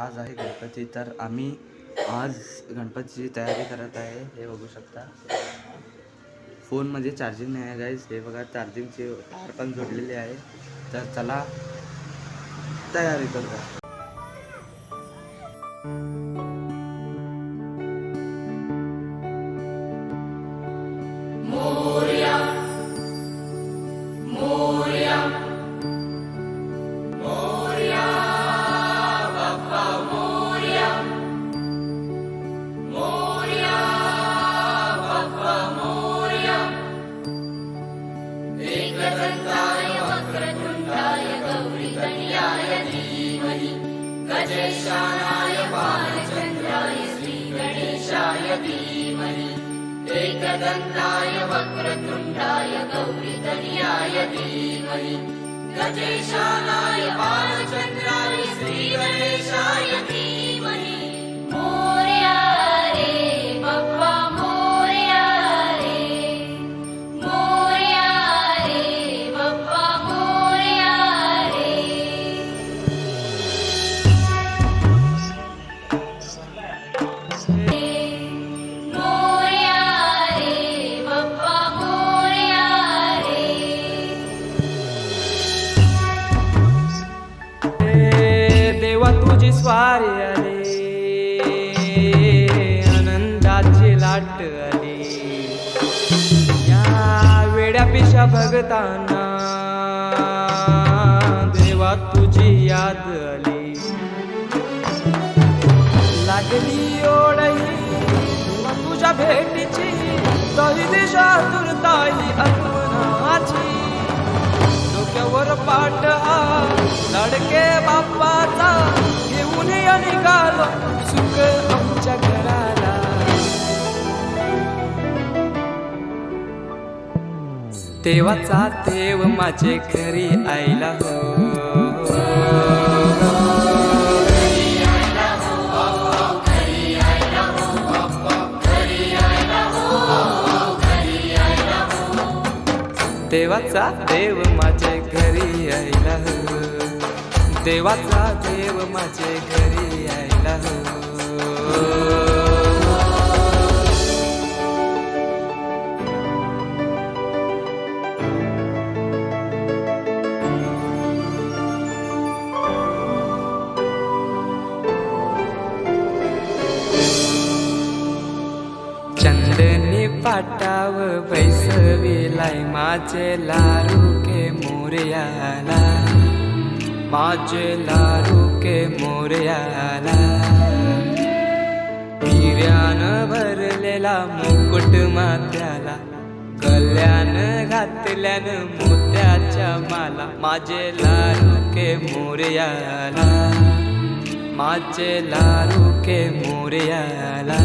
आज आहे गणपती, तर आम्ही आज गणपतीची तयारी करत आहे. हे बघू शकता, फोनमध्ये चार्जिंग नाही आहे गाईज. हे बघा, चार्जिंगचे तार पण जोडलेले आहे. तर चला तयारी करूया. गजेशानाय बालचन्द्राय श्रीगणेशाय धीमहि एकदन्ताय वक्रतुण्डाय गौरीतनयाय धीमहि गजेशानाय बालचन्द्राय श्रीगणेशाय धीमहि मोरया रे बप्पा मोरया रे मोरया रे बप्पा मोरया रे मोरया रे बप्पा मोरया रे देवा तुझी स्वारी आली, आनंदाची लाट आली. या वेड्या पिशा भगतांना देवा तुझी याद आली. लागली ओढही तुझ्या भेटीची, तरी दिशा दुर्ताई आठवणाची. डोक्यावर पाट हा लाडके बाप्पाचा, घेऊन या निघालो सुख आमच्या घराला. देवाचा देव माझे घरी आयला हो. देवाचा देव माझे घरी आयला हो. देवाचा देव माझे घरी आयला हो. चंदनी पाटाव बैसविलाय माझे लारू के मोरयाला. माझे लारू के मोरयाला. हिऱ्यान भरलेला मुकुट माथ्याला, गल्यान घातल्यान मोत्याच्या माला. माझे लारू के मोरयाला. माझे लारू के मोरयाला.